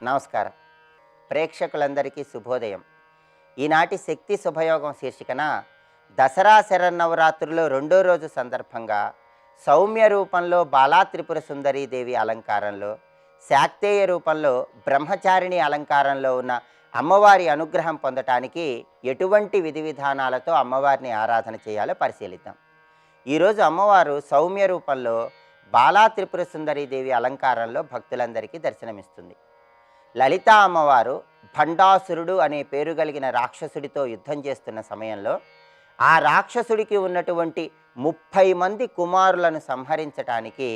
నమస్కారం. ప్రేక్షకులందరికీ శుభోదయం. ఈనాటి శక్తి శుభయోగం శీర్షికన దసరా శరన్నవరాత్రుల్లో రెండో రోజు సందర్భంగా సౌమ్య రూపంలో బాలా త్రిపుర సుందరీదేవి అలంకారంలో, శాక్తేయ రూపంలో బ్రహ్మచారిణి అలంకారంలో ఉన్న అమ్మవారి అనుగ్రహం పొందటానికి ఎటువంటి విధి విధానాలతో అమ్మవారిని ఆరాధన చేయాలో పరిశీలిద్దాం. ఈరోజు అమ్మవారు సౌమ్య రూపంలో బాలా త్రిపుర సుందరీదేవి అలంకారంలో భక్తులందరికీ దర్శనమిస్తుంది. లలితా అమ్మవారు భండాసురుడు అనే పేరు కలిగిన రాక్షసుడితో యుద్ధం చేస్తున్న సమయంలో ఆ రాక్షసుడికి ఉన్నటువంటి 30 మంది కుమారులను సంహరించటానికి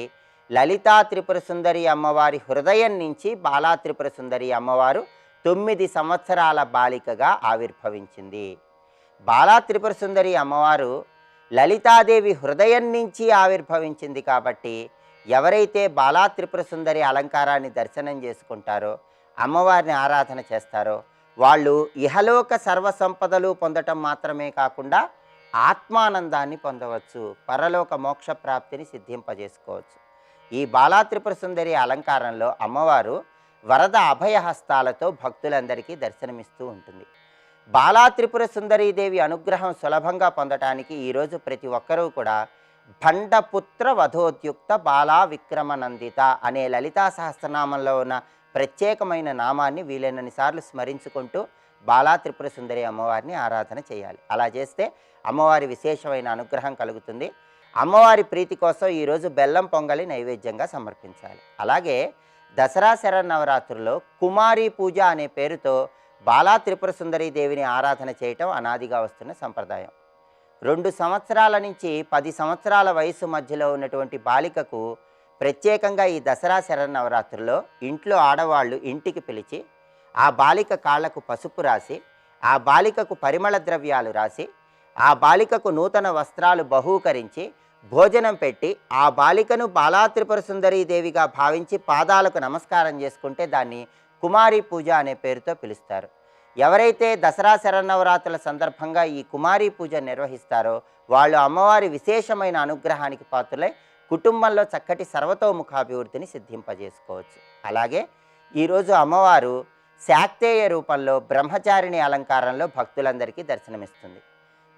లలితా త్రిపుర సుందరి అమ్మవారి హృదయం నుంచి బాలా త్రిపుర సుందరి అమ్మవారు 9 సంవత్సరాల బాలికగా ఆవిర్భవించింది. బాలా త్రిపుర సుందరి అమ్మవారు లలితాదేవి హృదయం నుంచి ఆవిర్భవించింది కాబట్టి ఎవరైతే బాలా త్రిపుర సుందరి అలంకారాన్ని దర్శనం చేసుకుంటారో, అమ్మవారిని ఆరాధన చేస్తారో వాళ్ళు ఇహలోక సర్వసంపదలు పొందటం మాత్రమే కాకుండా ఆత్మానందాన్ని పొందవచ్చు, పరలోక మోక్ష ప్రాప్తిని సిద్ధింపజేసుకోవచ్చు. ఈ బాలా త్రిపుర సుందరి అలంకారంలో అమ్మవారు వరద అభయహస్తాలతో భక్తులందరికీ దర్శనమిస్తూ ఉంటుంది. బాలా త్రిపుర సుందరీదేవి అనుగ్రహం సులభంగా పొందటానికి ఈరోజు ప్రతి ఒక్కరూ కూడా భండపుత్ర వధోద్యుక్త బాలా విక్రమనందిత అనే లలితా సహస్రనామంలో ఉన్న ప్రత్యేకమైన నామాన్ని వీలైనన్నిసార్లు స్మరించుకుంటూ బాలా త్రిపుర సుందరి అమ్మవారిని ఆరాధన చేయాలి. అలా చేస్తే అమ్మవారి విశేషమైన అనుగ్రహం కలుగుతుంది. అమ్మవారి ప్రీతి కోసం ఈరోజు బెల్లం పొంగలి నైవేద్యంగా సమర్పించాలి. అలాగే దసరా శరన్నవరాత్రుల్లో కుమారీ పూజ అనే పేరుతో బాలా త్రిపుర సుందరీ దేవిని ఆరాధన చేయటం అనాదిగా వస్తున్న సంప్రదాయం. 2 సంవత్సరాల నుంచి 10 సంవత్సరాల వయసు మధ్యలో ఉన్నటువంటి బాలికకు ప్రత్యేకంగా ఈ దసరా శరన్నవరాత్రుల్లో ఇంట్లో ఆడవాళ్ళు ఇంటికి పిలిచి ఆ బాలిక కాళ్లకు పసుపు రాసి, ఆ బాలికకు పరిమళ ద్రవ్యాలు రాసి, ఆ బాలికకు నూతన వస్త్రాలు బహూకరించి భోజనం పెట్టి ఆ బాలికను బాలా త్రిపుర సుందరీ దేవిగా భావించి పాదాలకు నమస్కారం చేసుకుంటే దాన్ని కుమారీ పూజ అనే పేరుతో పిలుస్తారు. ఎవరైతే దసరా శరన్నవరాత్రుల సందర్భంగా ఈ కుమారీ పూజ నిర్వహిస్తారో వాళ్ళు అమ్మవారి విశేషమైన అనుగ్రహానికి పాత్రులై కుటుంబంలో చక్కటి సర్వతోముఖాభివృద్ధిని సిద్ధింపజేసుకోవచ్చు. అలాగే ఈరోజు అమ్మవారు శాక్తేయ రూపంలో బ్రహ్మచారిణి అలంకారంలో భక్తులందరికీ దర్శనమిస్తుంది.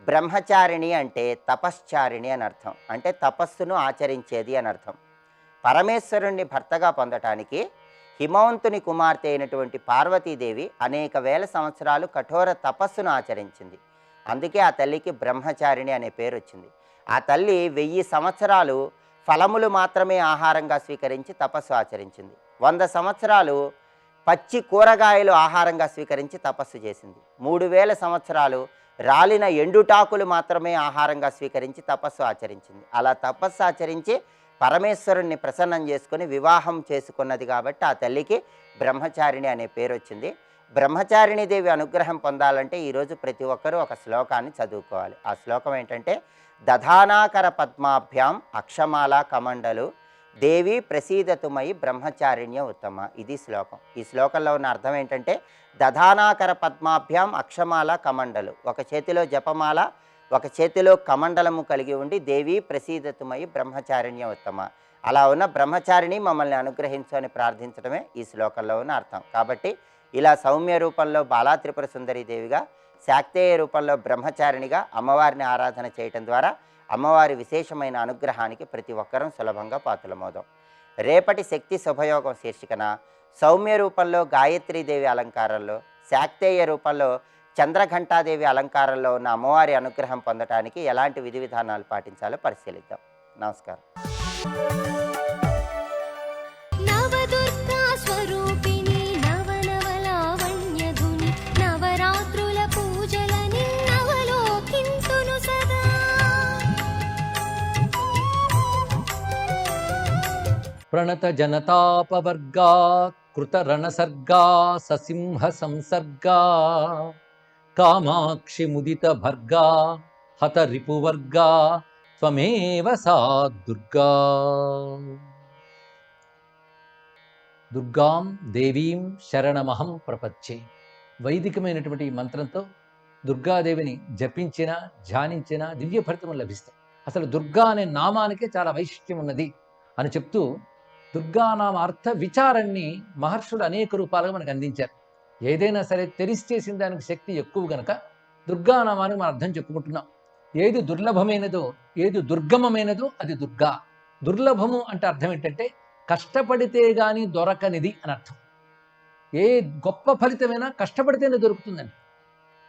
బ్రహ్మచారిణి అంటే తపశ్చారిణి అని అర్థం, అంటే తపస్సును ఆచరించేది అని అర్థం. పరమేశ్వరుణ్ణి భర్తగా పొందటానికి హిమవంతుని కుమార్తె అయినటువంటి పార్వతీదేవి అనేక వేల సంవత్సరాలు కఠోర తపస్సును ఆచరించింది. అందుకే ఆ తల్లికి బ్రహ్మచారిణి అనే పేరు వచ్చింది. ఆ తల్లి 1000 సంవత్సరాలు ఫలములు మాత్రమే ఆహారంగా స్వీకరించి తపస్సు ఆచరించింది. 100 సంవత్సరాలు పచ్చి కూరగాయలు ఆహారంగా స్వీకరించి తపస్సు చేసింది. 3000 సంవత్సరాలు రాలిన ఎండుటాకులు మాత్రమే ఆహారంగా స్వీకరించి తపస్సు ఆచరించింది. అలా తపస్సు ఆచరించి పరమేశ్వరుణ్ణి ప్రసన్నం చేసుకుని వివాహం చేసుకున్నది కాబట్టి ఆ తల్లికి బ్రహ్మచారిణి అనే పేరు వచ్చింది. బ్రహ్మచారిణి దేవి అనుగ్రహం పొందాలంటే ఈరోజు ప్రతి ఒక్కరూ ఒక శ్లోకాన్ని చదువుకోవాలి. ఆ శ్లోకం ఏంటంటే దధానాకర పద్మాభ్యాం అక్షమాల కమండలు దేవి ప్రసీదతుమయి బ్రహ్మచారిణ్య ఉత్తమ. ఇది శ్లోకం. ఈ శ్లోకంలో ఉన్న అర్థం ఏంటంటే దధానాకర పద్మాభ్యాం అక్షమాల కమండలు, ఒక చేతిలో జపమాల ఒక చేతిలో కమండలము కలిగి ఉండి దేవి ప్రసీదతుమయి బ్రహ్మచారిణ్య ఉత్తమ. అలా ఉన్న బ్రహ్మచారిణి మమ్మల్ని అనుగ్రహించు అని ప్రార్థించడమే ఈ శ్లోకంలో ఉన్న అర్థం. కాబట్టి ఇలా సౌమ్య రూపంలో బాలా త్రిపుర సుందరీ దేవిగా, శాక్తేయ రూపంలో బ్రహ్మచారిణిగా అమ్మవారిని ఆరాధన చేయటం ద్వారా అమ్మవారి విశేషమైన అనుగ్రహానికి ప్రతి ఒక్కరూ సులభంగా పాత్రలమవుదాం. రేపటి శక్తి శుభయోగం శీర్షికన సౌమ్య రూపంలో గాయత్రీదేవి అలంకారంలో, శాక్తేయ రూపంలో చంద్రఘంటాదేవి అలంకారంలో ఉన్న అమ్మవారి అనుగ్రహం పొందటానికి ఎలాంటి విధి విధానాలు పాటించాలో పరిశీలిద్దాం. నమస్కారం. ప్రణత జనతాపవర్గా కృత రణసర్గా ససింహ సంసర్గా కామాక్షి ముదిత భర్గా హత రిపువర్గా త్వమేవ సా దుర్గా. దుర్గాం దేవీం శరణమహం ప్రపచ్చే. వైదికమైనటువంటి మంత్రంతో దుర్గాదేవిని జపించిన ధ్యానించిన దివ్య ఫలితం లభిస్తాయి. అసలు దుర్గా అనే నామానికే చాలా వైశిష్ట్యం ఉన్నది అని చెప్తూ దుర్గానామ అర్థ విచారాన్ని మహర్షులు అనేక రూపాలుగా మనకు అందించారు. ఏదైనా సరే తెలిసి చేసిన దానికి శక్తి ఎక్కువ గనక దుర్గానామానికి మనం అర్థం చెప్పుకుంటున్నాం. ఏది దుర్లభమైనదో, ఏది దుర్గమమైనదో అది దుర్గా. దుర్లభము అంటే అర్థం ఏంటంటే కష్టపడితే గాని దొరకనిది అని అర్థం. ఏ గొప్ప ఫలితమైనా కష్టపడితేనే దొరుకుతుందండి.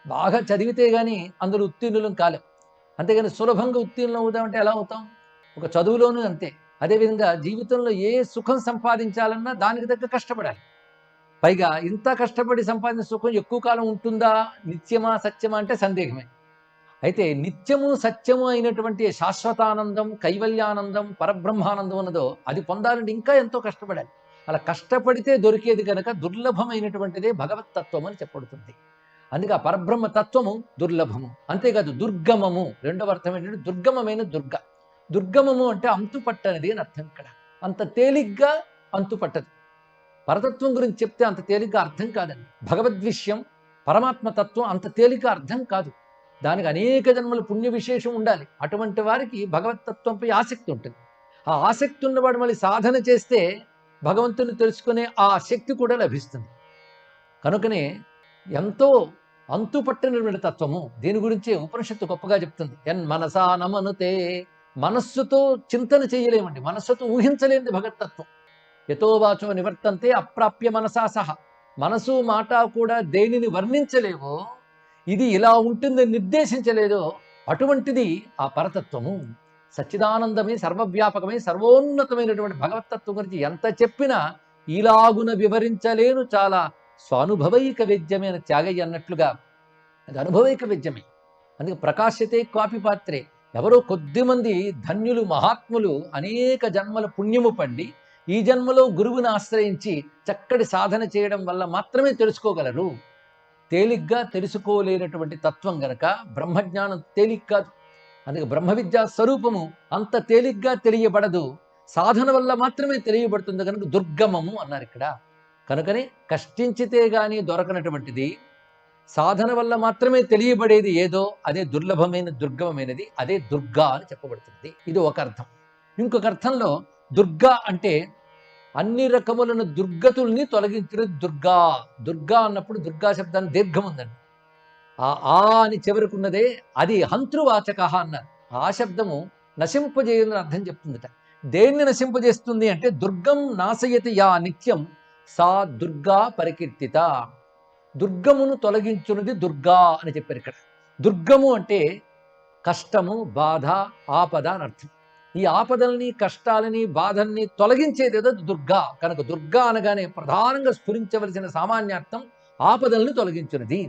బాగా చదివితే గాని అందులో ఉత్తీర్ణులం కాలేం. అంతేగాని సులభంగా ఉత్తీర్ణులు అవుతామంటే ఎలా అవుతాం? ఒక చదువులోనూ అంతే. అదేవిధంగా జీవితంలో ఏ సుఖం సంపాదించాలన్నా దానికి తగ్గ కష్టపడాలి. పైగా ఇంత కష్టపడి సంపాదించిన సుఖం ఎక్కువ కాలం ఉంటుందా? నిత్యమా, సత్యమా అంటే సందేహమే. అయితే నిత్యము, సత్యము అయినటువంటి శాశ్వతానందం, కైవల్యానందం, పరబ్రహ్మానందం ఉన్నదో అది పొందాలంటే ఇంకా ఎంతో కష్టపడాలి. అలా కష్టపడితే దొరికేది కనుక దుర్లభమైనటువంటిదే భగవతత్వం అని చెప్పబడుతుంది. అందుకే ఆ పరబ్రహ్మ తత్వము దుర్లభము. అంతేకాదు దుర్గమము. రెండవ అర్థం ఏంటంటే దుర్గమమైన దుర్గ. దుర్గమము అంటే అంతుపట్టనిది అని అర్థం ఇక్కడ. అంత తేలిగ్గా అంతుపట్టదు. పరతత్వం గురించి చెప్తే అంత తేలిగ్గా అర్థం కాదండి. భగవద్విషయం, పరమాత్మ తత్వం అంత తేలిగ్గా అర్థం కాదు. దానికి అనేక జన్మల పుణ్య విశేషం ఉండాలి. అటువంటి వారికి భగవతత్వంపై ఆసక్తి ఉంటుంది. ఆ ఆసక్తి ఉన్నవాడు మళ్ళీ సాధన చేస్తే భగవంతుని తెలుసుకునే ఆ శక్తి కూడా లభిస్తుంది. కనుకనే ఎంతో అంతుపట్టనటువంటి తత్వము. దీని గురించే ఉపనిషత్తు గొప్పగా చెప్తుంది. ఎన్ మనసా నమనుతే. మనస్సుతో చింతన చేయలేమండి. మనస్సుతో ఊహించలేనిది భగవతత్వం. యతోవాచో నివర్తంతే అప్రాప్య మనసా సహ. మనసు మాట కూడా దేనిని వర్ణించలేవో, ఇది ఇలా ఉంటుందని నిర్దేశించలేదో అటువంటిది ఆ పరతత్వము. సచ్చిదానందమే, సర్వవ్యాపకమే, సర్వోన్నతమైనటువంటి భగవతత్వం గురించి ఎంత చెప్పినా ఇలాగున వివరించలేను, చాలా స్వానుభవైక విద్యమే అని త్యాగయ్య అన్నట్లుగా అది అనుభవైక విద్యమే. అందుకే ప్రకాశ్యతే క్వాపి పాత్రే. ఎవరో కొద్దిమంది ధన్యులు, మహాత్ములు అనేక జన్మల పుణ్యము పండి ఈ జన్మలో గురువుని ఆశ్రయించి చక్కటి సాధన చేయడం వల్ల మాత్రమే తెలుసుకోగలరు. తేలిగ్గా తెలుసుకోలేనటువంటి తత్వం గనక బ్రహ్మజ్ఞానం తేలిగ్ కాదు. అందుకే బ్రహ్మ విద్యా స్వరూపము అంత తేలిగ్గా తెలియబడదు. సాధన వల్ల మాత్రమే తెలియబడుతుంది కనుక దుర్గమము అన్నారు ఇక్కడ. కనుకనే కష్టించితే గాని దొరకనటువంటిది, సాధన వల్ల మాత్రమే తెలియబడేది ఏదో అదే దుర్లభమైన, దుర్గమమైనది, అదే దుర్గా అని చెప్పబడుతుంది. ఇది ఒక అర్థం. ఇంకొక అర్థంలో దుర్గా అంటే అన్ని రకములను దుర్గతుల్ని తొలగించిన దుర్గా. దుర్గా అన్నప్పుడు దుర్గా శబ్దాన్ని దీర్ఘం ఉందండి. ఆ అని చివరికున్నదే అది హంతృవాచక అన్నారు. ఆ శబ్దము నశింపజేయని అర్థం చెప్తుందట. దేన్ని నశింపజేస్తుంది అంటే దుర్గం నాశయతి యా నిత్యం సా దుర్గా పరికీర్తిత. దుర్గమును తొలగించున్నది దుర్గా అని చెప్పారు ఇక్కడ. దుర్గము అంటే కష్టము, బాధ, ఆపద అని అర్థం. ఈ ఆపదల్ని, కష్టాలని, బాధల్ని తొలగించేదేదో దుర్గా. కనుక దుర్గా అనగానే ప్రధానంగా స్ఫురించవలసిన సామాన్యార్థం ఆపదల్ని తొలగించున్నది.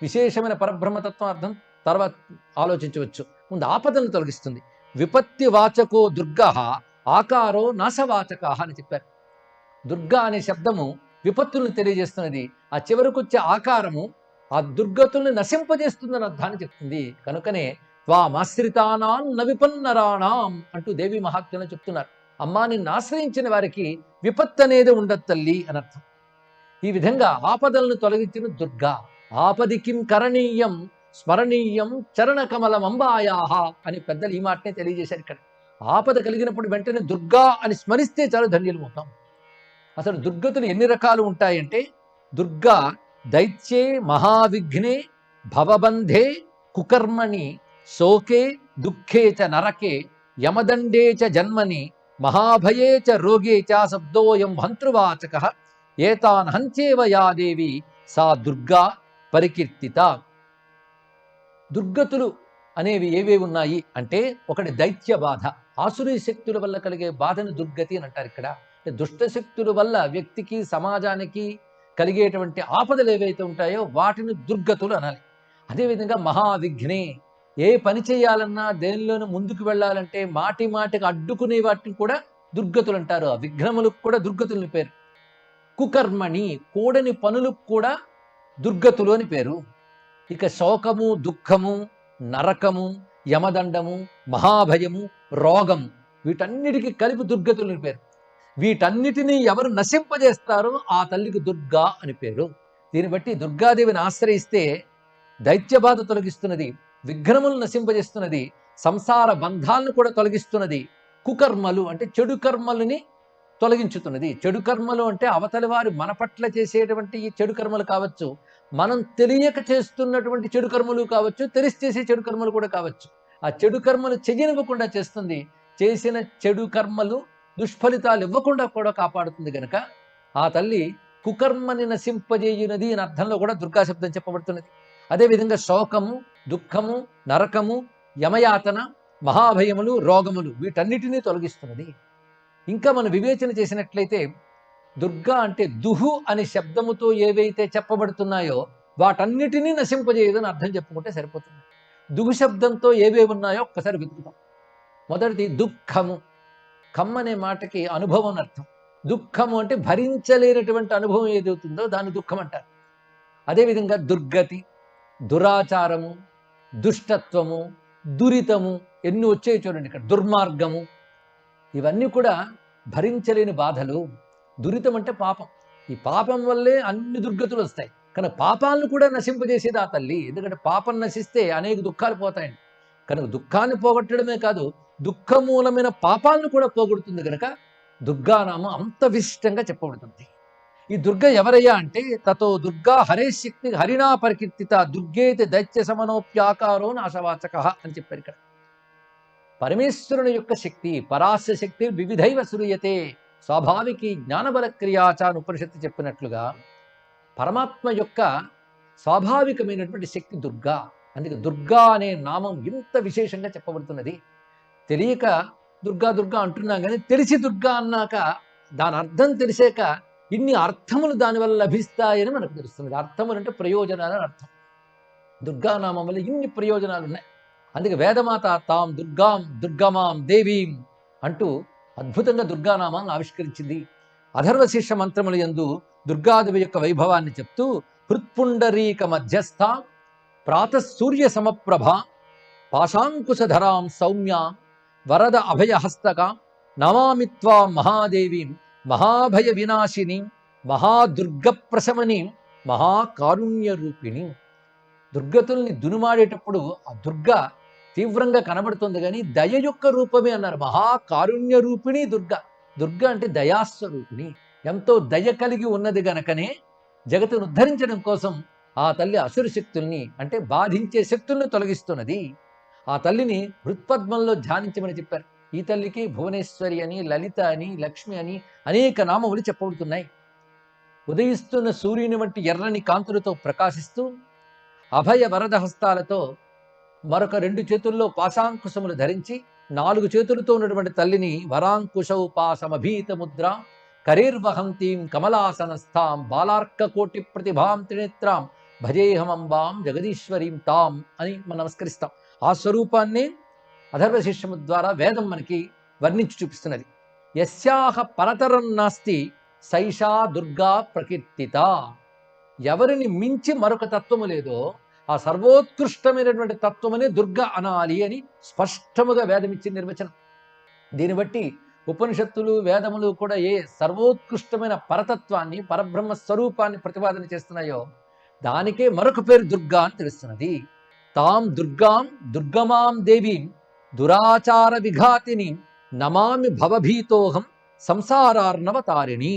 విశేషమైన పరబ్రహ్మతత్వం అర్థం తర్వాత ఆలోచించవచ్చు. ముందు ఆపదలను తొలగిస్తుంది. విపత్తి వాచకో దుర్గా ఆకారో నాశవాచక అని చెప్పారు. దుర్గా అనే శబ్దము విపత్తులను తెలియజేస్తున్నది. ఆ చివరకు వచ్చే ఆకారము ఆ దుర్గతుల్ని నశింపజేస్తుందని అర్థాన్ని చెప్తుంది. కనుకనే త్వామాశ్రితానాం న విపన్నరాణాం అంటూ దేవి మహాత్మ్యంలో చెప్తున్నారు. అమ్మా, నిన్ను ఆశ్రయించిన వారికి విపత్తు అనేది ఉండదు తల్లి అని అర్థం. ఈ విధంగా ఆపదలను తొలగించిన దుర్గా. ఆపది కిం కరణీయం స్మరణీయం చరణ కమలం అంబాయాహ అని పెద్దలు ఈ మాటనే తెలియజేశారు ఇక్కడ. ఆపద కలిగినప్పుడు వెంటనే దుర్గా అని స్మరిస్తే చాలు ధన్యులమవుతాం. అసలు దుర్గతులు ఎన్ని రకాలు ఉంటాయంటే దుర్గా దైత్యే మహావిఘ్నే భవబంధే కుకర్మణి శోకే దుఃఖే చ నరకే యమదండే చ జన్మని మహాభయే చ రోగే చ శబ్దోయం హంతృవాచక ఏతాన్ హంచేవ యా దేవి సా దుర్గా పరికీర్తిత. దుర్గతులు అనేవి ఏవేవి ఉన్నాయి అంటే ఒకటి దైత్య బాధ. ఆసురీ శక్తుల వల్ల కలిగే బాధను దుర్గతి అని అంటారు ఇక్కడ. దుష్ట శక్తుల వల్ల వ్యక్తికి, సమాజానికి కలిగేటువంటి ఆపదలు ఏవైతే ఉంటాయో వాటిని దుర్గతులు అనాలి. అదేవిధంగా మహావిఘ్నే, ఏ పని చేయాలన్నా దేనిలోనూ ముందుకు వెళ్ళాలంటే మాటికి అడ్డుకునే వాటిని కూడా దుర్గతులు అంటారు. ఆ విఘ్నములకు కూడా దుర్గతులని పేరు. కుకర్మణి, కూడని పనులకు కూడా దుర్గతులు అని పేరు. ఇక శోకము, దుఃఖము, నరకము, యమదండము, మహాభయము, రోగము, వీటన్నిటికీ కలిపి దుర్గతులు అని పేరు. వీటన్నిటినీ ఎవరు నశింపజేస్తారో ఆ తల్లికి దుర్గా అని పేరు. దీన్ని బట్టి దుర్గాదేవిని ఆశ్రయిస్తే దైత్యబాధ తొలగిస్తున్నది, విఘ్నములు నశింపజేస్తున్నది, సంసార బంధాలను కూడా తొలగిస్తున్నది. కుకర్మలు అంటే చెడు కర్మలని తొలగించుతున్నది. చెడు కర్మలు అంటే అవతలి వారు మన పట్ల చేసేటువంటి ఈ చెడు కర్మలు కావచ్చు, మనం తెలియక చేస్తున్నటువంటి చెడు కర్మలు కావచ్చు, తెలిసి చేసే చెడు కర్మలు కూడా కావచ్చు. ఆ చెడు కర్మలు చెయ్యనివ్వకుండా చేస్తుంది. చేసిన చెడు కర్మలు దుష్ఫలితాలు ఇవ్వకుండా కూడా కాపాడుతుంది గనక ఆ తల్లి కుకర్మని నశింపజేయునది అని అర్థంలో కూడా దుర్గా శబ్దం చెప్పబడుతున్నది. అదేవిధంగా శోకము, దుఃఖము, నరకము, యమయాతన, మహాభయములు, రోగములు వీటన్నిటినీ తొలగిస్తున్నది. ఇంకా మనం వివేచన చేసినట్లయితే దుర్గా అంటే దుహు అనే శబ్దముతో ఏవైతే చెప్పబడుతున్నాయో వాటన్నిటినీ నశింపజేయదని అర్థం చెప్పుకుంటే సరిపోతుంది. దుహు శబ్దంతో ఏవేవి ఉన్నాయో ఒక్కసారి వెతుకుతాం. మొదటిది దుఃఖము. కమ్ అనే మాటకి అనుభవం అని అర్థం. దుఃఖము అంటే భరించలేనటువంటి అనుభవం ఏదవుతుందో దాన్ని దుఃఖం అంటారు. అదేవిధంగా దుర్గతి, దురాచారము, దుష్టత్వము, దురితము ఎన్ని వచ్చాయో చూడండి ఇక్కడ. దుర్మార్గము, ఇవన్నీ కూడా భరించలేని బాధలు. దురితం అంటే పాపం. ఈ పాపం వల్లే అన్ని దుర్గతులు వస్తాయి. కనుక పాపాలను కూడా నశింపజేసేది ఆ తల్లి. ఎందుకంటే పాపం నశిస్తే అనేక దుఃఖాలు పోతాయండి. కనుక దుఃఖాన్ని పోగొట్టడమే కాదు, దుఃఖమూలమైన పాపాలను కూడా పోగొడుతుంది కనుక దుర్గానామం అంత విశిష్టంగా చెప్పబడుతుంది. ఈ దుర్గ ఎవరయ్యా అంటే తతో దుర్గా హరే శక్తి హరిణా పరికీర్తిత దుర్గేతి దైత్య సమనోప్యాకారో నాశవాచక అని చెప్పారు ఇక్కడ. పరమేశ్వరుని యొక్క శక్తి, పరాస్య శక్తి వివిధైవ సూయతే స్వాభావికి జ్ఞానబల క్రియాచ అని ఉపనిషత్తు చెప్పినట్లుగా పరమాత్మ యొక్క స్వాభావికమైనటువంటి శక్తి దుర్గా. అందుకే దుర్గా అనే నామం ఇంత విశేషంగా చెప్పబడుతున్నది. తెలియక దుర్గా దుర్గా అంటున్నాం కానీ తెలిసి దుర్గా అన్నాక దాని అర్థం తెలిసాక ఇన్ని అర్థములు దానివల్ల లభిస్తాయని మనకు తెలుస్తుంది. అర్థములు అంటే ప్రయోజనాలు అని అర్థం. దుర్గానామం వల్ల ఇన్ని ప్రయోజనాలు ఉన్నాయి. అందుకే వేదమాత తాం దుర్గాం దుర్గమాం దేవీం అంటూ అద్భుతంగా దుర్గానామాన్ని ఆవిష్కరించింది. అథర్వశీర్ష మంత్రముల యందు దుర్గాదేవి యొక్క వైభవాన్ని చెప్తూ హృత్పుండరీక మధ్యస్థ ప్రాతఃసూర్య సమప్రభ పాశాంకుశధరాం సౌమ్యాం వరద అభయహస్తక నమామి త్వాం మహాదేవీం మహాభయ వినాశిని మహాదుర్గ ప్రశమని మహాకారుణ్య రూపిణి. దుర్గతుల్ని దునుమాడేటప్పుడు ఆ దుర్గ తీవ్రంగా కనబడుతుంది కానీ దయ యొక్క రూపమే అన్నారు. మహాకారుణ్య రూపిణి దుర్గ. దుర్గ అంటే దయాస్వరూపిణి. ఎంతో దయ కలిగి ఉన్నది గనకనే జగత్తును ఉద్ధరించడం కోసం ఆ తల్లి అసుర శక్తుల్ని అంటే బాధించే శక్తుల్ని తొలగిస్తున్నది. ఆ తల్లిని హృత్పద్మంలో ధ్యానించమని చెప్పారు. ఈ తల్లికి భువనేశ్వరి అని, లలిత అని, లక్ష్మి అని అనేక నామములు చెప్పబడుతున్నాయి. ఉదయిస్తున్న సూర్యుని వంటి ఎర్రని కాంతులతో ప్రకాశిస్తూ అభయ వరద హస్తాలతో మరొక 2 చేతుల్లో పాశాంకుశములు ధరించి 4 చేతులతో ఉన్నటువంటి తల్లిని వరాంకుశౌపాసమభీత ముద్ర కరీర్వహంతీం కమలాసనస్థాం బాలార్క కోటి ప్రతిభాం త్రినేత్రాం భజేహమంబాం జగదీశ్వరీం తాం అని మనం నమస్కరిస్తాం. ఆ స్వరూపాన్ని అథర్వశీర్షము ద్వారా వేదం మనకి వర్ణించి చూపిస్తున్నది. యస్యాహ పరతరం నాస్తి సైషా దుర్గా ప్రకీర్తిత. ఎవరిని మించి మరొక తత్వము లేదో ఆ సర్వోత్కృష్టమైనటువంటి తత్వమనే దుర్గ అనాలి అని స్పష్టముగా వేదం ఇచ్చిన నిర్వచనం. దీన్ని బట్టి ఉపనిషత్తులు వేదములు కూడా ఏ సర్వోత్కృష్టమైన పరతత్వాన్ని, పరబ్రహ్మ స్వరూపాన్ని ప్రతిపాదన చేస్తున్నాయో దానికే మరొక పేరు దుర్గా అని తెలుస్తున్నది. తాం దుర్గాం దుర్గమాం దేవీం దురాచార విఘాతిని నమామి భవభీతోహం సంసారార్ణవతారిణి.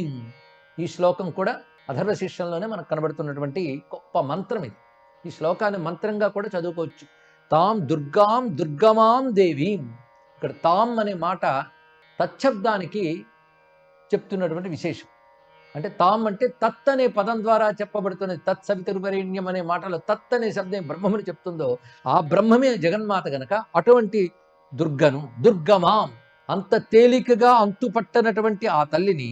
ఈ శ్లోకం కూడా అథర్వశీర్షంలోనే మనకు కనబడుతున్నటువంటి గొప్ప మంత్రం ఇది. ఈ శ్లోకాన్ని మంత్రంగా కూడా చదువుకోవచ్చు. తాం దుర్గాం దుర్గమాం దేవీం. ఇక్కడ తాం అనే మాట తచ్చబ్దానికి చెప్తున్నటువంటి విశేషం. అంటే తాం అంటే తత్ అనే పదం ద్వారా చెప్పబడుతున్నది. తత్సవితుర్వరేణ్యం అనే మాటలో తత్ అనే శబ్దం బ్రహ్మముని చెప్తుందో ఆ బ్రహ్మమే జగన్మాత గనక అటువంటి దుర్గను దుర్గమాం అంత తేలికగా అంతుపట్టనటువంటి ఆ తల్లిని,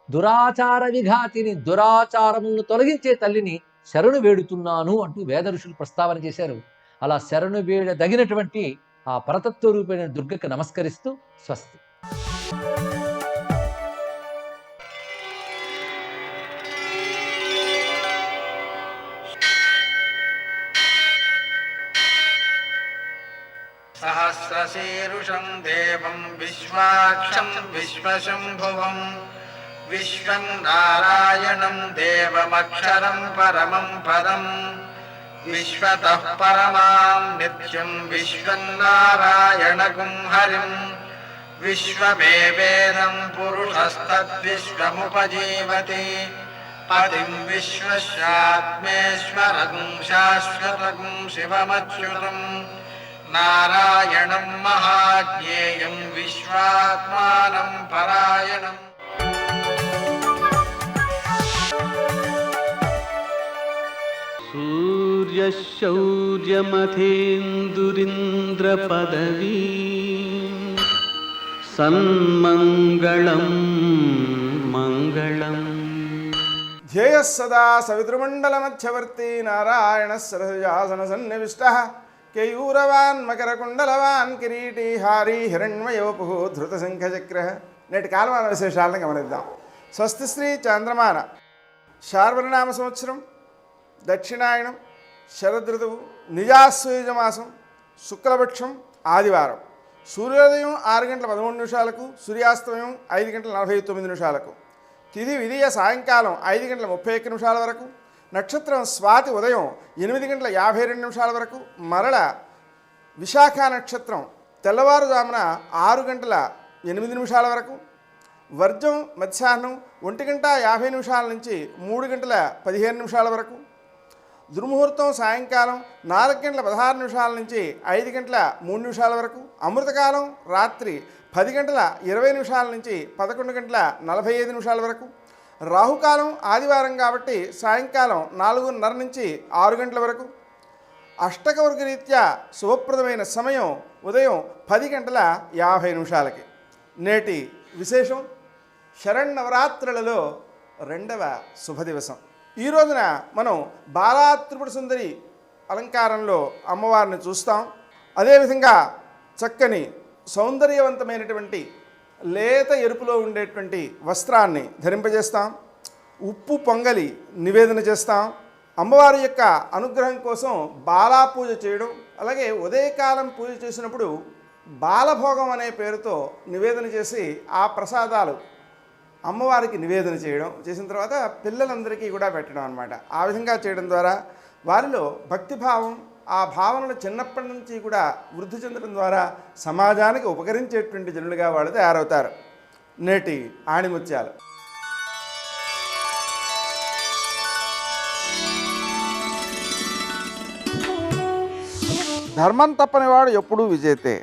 దురాచార విఘాతిని దురాచారములను తొలగించే తల్లిని శరణు వేడుతున్నాను అంటూ వేద ఋషులు ప్రస్తావన చేశారు. అలా శరణు వేడదగినటువంటి ఆ పరతత్వ రూపైన దుర్గకు నమస్కరిస్తూ స్వస్తి. సహస్రశీరుషం దేవం విశ్వాక్షం విశ్వశంభువం విశ్వం నారాయణం దేవమక్షరం పరమం పదం విశ్వతః పరమాం నిత్యం విశ్వం నారాయణగుం హరిం विश्वमेवेदं पुरुषस्तद्विश्वमुपजीवति पतिं विश्वस्यात्मेश्वरं शाश्वतं शिवमच्युतं नारायणं महाज्ञेयं विश्वात्मानं परायणम्। सूर्यशौर्यमथेन्दुरिन्द्रपदवी सन्मङ्गलं मङ्गलम्। ध्येयः सदा सवितृमण्डलमध्यवर्ती नारायणः सरसिजासनसन्निविष्टः केयूरवान् मकरकुण्डलवान् किरीटी हारी हिरण्मयोपुः धृतशङ्खचक्रः। నేటి కాలమాన విశేషాలను గమనిద్దాం. స్వస్తి శ్రీ చంద్రమాన శార్వరినామ సంవత్సరం, దక్షిణాయనం, శరదృతువు, నిజాశ్వయుజ మాసం, శుక్లపక్షం, ఆదివారం. సూర్యోదయం 6:13 సూర్యాస్తమయం 5:49. తిథి విధియ సాయంకాలం 5:31 వరకు. నక్షత్రం స్వాతి ఉదయం 8:52 వరకు. మరల విశాఖ నక్షత్రం తెల్లవారుజామున 6:08 వరకు. వర్జం మధ్యాహ్నం 1:50 నుంచి 3:15 వరకు. దుర్ముహూర్తం సాయంకాలం 4:16 నుంచి 5:03 వరకు. అమృతకాలం రాత్రి 10:20 నుంచి 11:45 వరకు. రాహుకాలం ఆదివారం కాబట్టి సాయంకాలం 4:30 నుంచి 6 గంటల వరకు. అష్టకవర్గ రీత్యా శుభప్రదమైన సమయం ఉదయం 10:50. నేటి విశేషం శరన్నవరాత్రులలో 2వ శుభదివసం. ఈ రోజున మనం బాలా త్రిపుర సుందరి అలంకారంలో అమ్మవారిని చూస్తాం. అదేవిధంగా చక్కని సౌందర్యవంతమైనటువంటి లేత ఎరుపులో ఉండేటువంటి వస్త్రాన్ని ధరింపజేస్తాం. ఉప్పు పొంగలి నివేదన చేస్తాం. అమ్మవారి యొక్క అనుగ్రహం కోసం బాలా పూజ చేయడం, అలాగే ఉదయకాలం పూజ చేసినప్పుడు బాలభోగం అనే పేరుతో నివేదన చేసి ఆ ప్రసాదాలు అమ్మవారికి నివేదన చేయడం, చేసిన తర్వాత పిల్లలందరికీ కూడా పెట్టడం అన్నమాట. ఆ విధంగా చేయడం ద్వారా వారిలో భక్తిభావం, ఆ భావనలు చిన్నప్పటి నుంచి కూడా వృద్ధి చెందడం ద్వారా సమాజానికి ఉపకరించేటువంటి జనులుగా వాళ్ళు తయారవుతారు. నేటి ఆణిముత్యాలు. ధర్మం తప్పనివాడు ఎప్పుడూ విజేతే.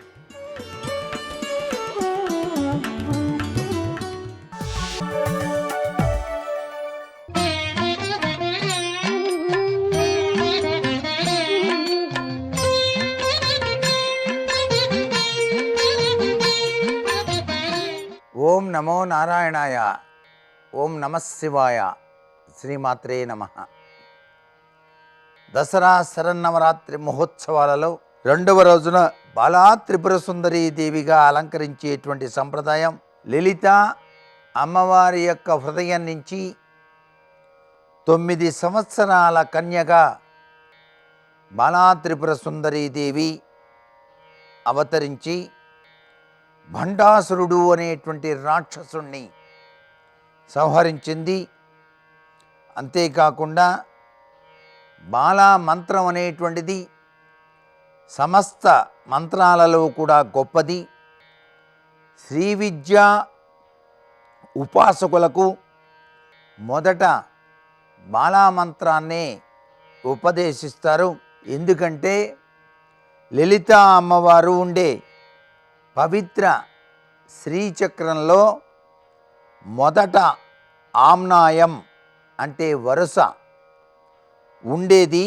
ఓం నమో నారాయణాయ, ఓం నమః శివాయ, శ్రీమాత్రే నమః. దసరా శరన్నవరాత్రి మహోత్సవాలలో 2వ రోజున బాలా త్రిపుర సుందరీ దేవిగా అలంకరించేటువంటి సంప్రదాయం లలిత అమ్మవారి యొక్క హృదయం నుంచి 9 సంవత్సరాల కన్యగా బాలా త్రిపుర సుందరీ దేవి అవతరించి భండాసురుడు అనేటువంటి రాక్షసుణ్ణి సంహరించింది. అంతేకాకుండా బాలా మంత్రం అనేటువంటిది సమస్త మంత్రాలలో కూడా గొప్పది. శ్రీ విద్య ఉపాసకులకు మొదట బాలా మంత్రాన్నే ఉపదేశిస్తారు. ఎందుకంటే లలిత అమ్మవారు ఉండే పవిత్ర శ్రీచక్రంలో మొదట ఆమ్నాయం అంటే వరుస ఉండేది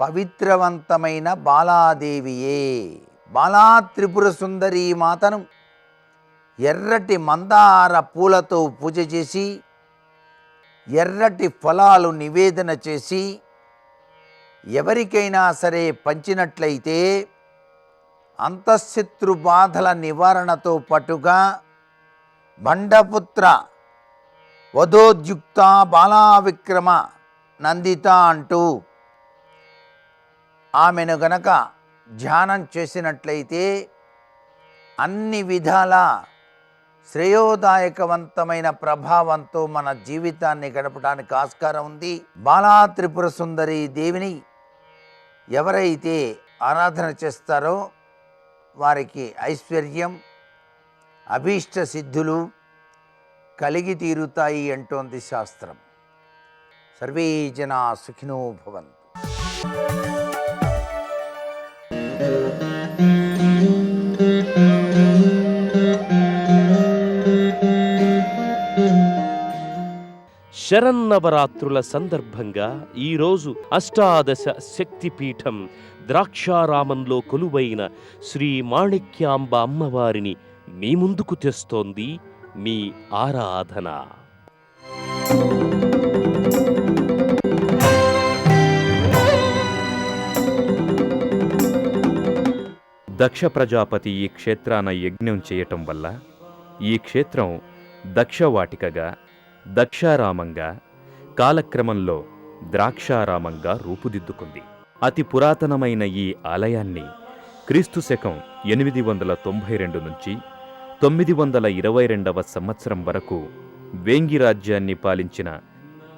పవిత్రవంతమైన బాలాదేవియే. బాలా త్రిపుర సుందరీ మాతను ఎర్రటి మందార పూలతో పూజ చేసి ఎర్రటి ఫలాలు నివేదన చేసి ఎవరికైనా సరే పంచినట్లయితే అంతఃశత్రు బాధల నివారణతో పాటుగా భండపుత్ర వధోద్యుక్త బాలా విక్రమ నందిత అంటూ ఆమెను గనక ధ్యానం చేసినట్లయితే అన్ని విధాల శ్రేయోదాయకవంతమైన ప్రభావంతో మన జీవితాన్ని గడపడానికి ఆస్కారం ఉంది. బాలా త్రిపుర సుందరి దేవిని ఎవరైతే ఆరాధన చేస్తారో వారికి ఐశ్వర్యం, అభీష్ట సిద్ధులు కలిగి తీరుతాయి అంటోంది శాస్త్రం. సర్వే జనా సుఖినో భవంతు. శరన్నవరాత్రుల సందర్భంగా ఈరోజు అష్టాదశ శక్తిపీఠం ద్రాక్షారామంలో కొలువైన శ్రీ మాణిక్యాంబ అమ్మవారిని మీ ముందుకు తెస్తోంది మీ ఆరాధన. దక్ష ప్రజాపతి ఈ క్షేత్రాన యజ్ఞం చేయటం వల్ల ఈ క్షేత్రం దక్షవాటికగా, దక్షారామంగా, కాలక్రమంలో ద్రాక్షారామంగా రూపుదిద్దుకుంది. అతి పురాతనమైన ఈ ఆలయాన్ని క్రీస్తు శకం 892 నుంచి 922 సంవత్సరం వరకు వేంగి రాజ్యాన్ని పాలించిన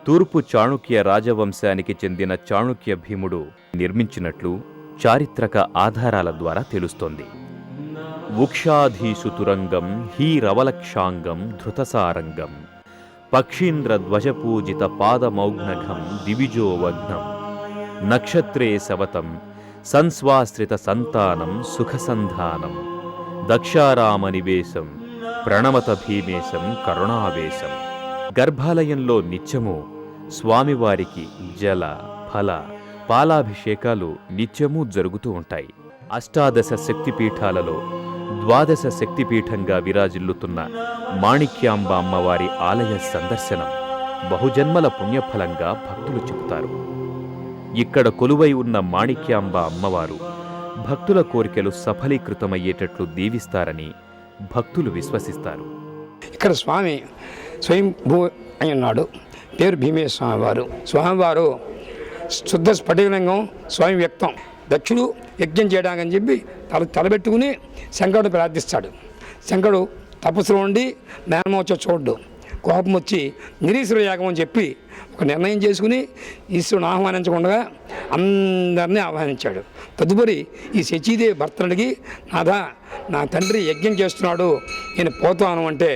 తూర్పు చాళుక్య రాజవంశానికి చెందిన చాళుక్య భీముడు నిర్మించినట్లు చారిత్రక ఆధారాల ద్వారా తెలుస్తోంది. ఉక్షాధీసుతురంగం హీరవలక్షాంగం ధృతసారంగం పక్షీంద్ర ధ్వజపూజిత పాదమౌఘ్నఘం దివిజోవఘ్నం నక్షత్రే సవతం సంస్వాశ్రిత సంతానం సుఖసంధానం దక్షారామనివేశం ప్రణమత భీమేశం కరుణావేశం. గర్భాలయంలో నిత్యము స్వామివారికి జల ఫల పాలాభిషేకాలు నిత్యము జరుగుతూ ఉంటాయి. అష్టాదశ శక్తిపీఠాలలో ద్వాదశ శక్తిపీఠంగా విరాజిల్లుతున్న మాణిక్యాంబ అమ్మవారి ఆలయ సందర్శనం బహుజన్మల పుణ్యఫలంగా భక్తులు చెబుతారు. ఇక్కడ కొలువై ఉన్న మాణిక్యాంబ అమ్మవారు భక్తుల కోరికలు సఫలీకృతమయ్యేటట్లు దీవిస్తారని భక్తులు విశ్వసిస్తారు. ఇక్కడ స్వామి స్వయం భూ అయి ఉన్నాడు. పేరు భీమేశ్వర స్వామివారు. స్వామివారు శుద్ధ స్ఫటికలింగం స్వయం వ్యక్తం. దక్షుడు యజ్ఞం చేయడానికని చెప్పి తలబెట్టుకుని శంకరుడు ప్రార్థిస్తాడు. శంకరుడు తపస్సులో ఉండి మేనమోచ చూడ్డు. కోపం వచ్చి నిరీశ్వర యాగం అని చెప్పి ఒక నిర్ణయం చేసుకుని ఈశ్వరుని ఆహ్వానించకుండా అందరినీ ఆహ్వానించాడు. తదుపరి ఈ శచీదేవి భర్తడికి నా తండ్రి యజ్ఞం చేస్తున్నాడు, నేను పోతాను అంటే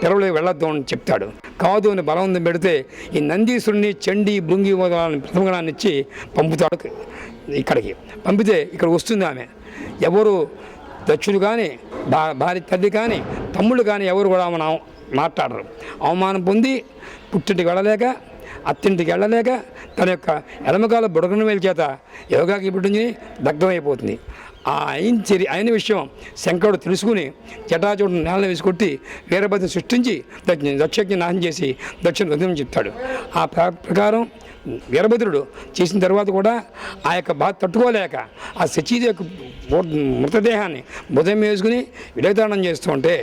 పిల్లలు వెళ్ళొద్దు అని చెప్తాడు. కాదు అని బలవంతం పెడితే ఈ నందీశ్వరుని చండీ భృంగి ప్రథమగణాన్ని ఇచ్చి పంపుతాడు. ఇక్కడికి పంపితే ఇక్కడ వస్తుంది ఆమె. ఎవరు దక్షుడు కానీ భార్య తల్లి కానీ తమ్ముళ్ళు కానీ ఎవరు కూడా మాట్లాడరు. అవమానం పొంది పుట్టింటికి వెళ్ళలేక అత్తింటికి వెళ్ళలేక తన యొక్క ఎడమకాల బుడగన వేలు చేత యోగాకి పుట్టించి దగ్ధమైపోతుంది. అయిన విషయం శంకరుడు తెలుసుకుని జటాచూడు నేలను వేసుకొట్టి వీరభద్ర సృష్టించి దక్షజ్ఞ నాశనం చేసి దక్షిణ వదిలి చెప్తాడు. ఆ ప్రకారం వీరభద్రుడు చేసిన తర్వాత కూడా ఆ యొక్క బాధ తట్టుకోలేక ఆ శచీదేవి యొక్క మృతదేహాన్ని బుధం వేసుకుని విడతాళం చేస్తూ ఉంటే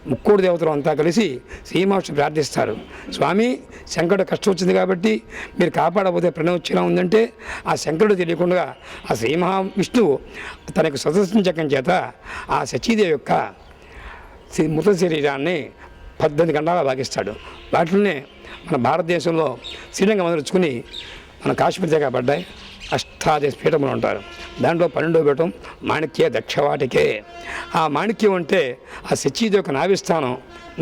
ముక్కోడు దేవతలు అంతా కలిసి శ్రీమహావిష్ణువు ప్రార్థిస్తారు. స్వామి శంకరుడు కష్టం వచ్చింది కాబట్టి మీరు కాపాడబోతే ప్రణవం వచ్చేలా ఉందంటే ఆ శంకరుడు తెలియకుండా ఆ శ్రీ మహావిష్ణువు తనకు సదస్సుచకం చేత ఆ శచీదేవి యొక్క మృత శరీరాన్ని 18 గంటలా భాగిస్తాడు. వాటిలోనే మన భారతదేశంలో శ్రీరంగం మొదలుచుకుని మన కాశ్మీర్ దగ్గర పడ్డాయి. అష్టాదశ పీఠములు ఉంటారు. దాంట్లో 12వ పీఠం మాణిక్య దక్షవాటికే. ఆ మాణిక్యం అంటే ఆ శచీదేవి యొక్క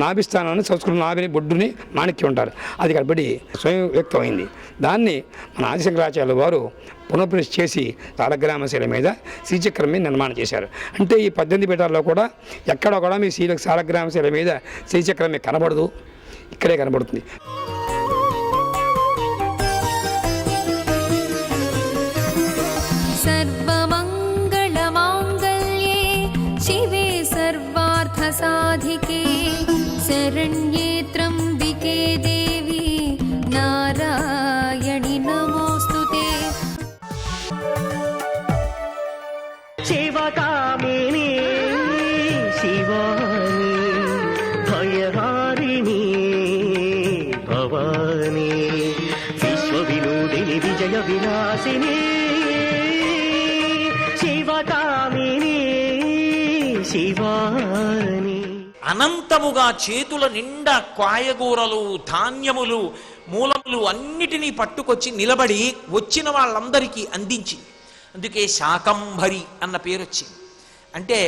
నాభిస్థానాన్ని సంస్కృతం నాభిని బొడ్డుని మాణిక్యం ఉంటారు. అది కనబడి స్వయం వ్యక్తమైంది. దాన్ని మన ఆదిశంకరాచార్యుల వారు పునఃప్రతిష్ఠ చేసి సాలగ్రామశిల మీద శ్రీచక్రం మీద నిర్మాణం చేశారు. అంటే ఈ 18 పీఠాల్లో కూడా ఎక్కడ కూడా మీ సాలగ్రామశిల మీద శ్రీచక్రం మీద కనబడదు, ఇక్కడే కనబడుతుంది. सर्वमङ्गलमाङ्गल्ये शिवे सर्वार्थसाधिके शरण्ये त्र्यम्बिके देवी नारायणि नमोऽस्तुते. शिवकामिनी शिवानी भयहारिणी भवानी विश्वविनोदिनी विजय विनाशिनी శివకామిని శివాని. అనంతముగా చేతుల నిండా కాయగూరలు, ధాన్యములు, మూలములు అన్నిటినీ పట్టుకొచ్చి నిలబడి వచ్చిన వాళ్ళందరికీ అందించింది. అందుకే శాకంభరి అన్న పేరు వచ్చింది. అంటే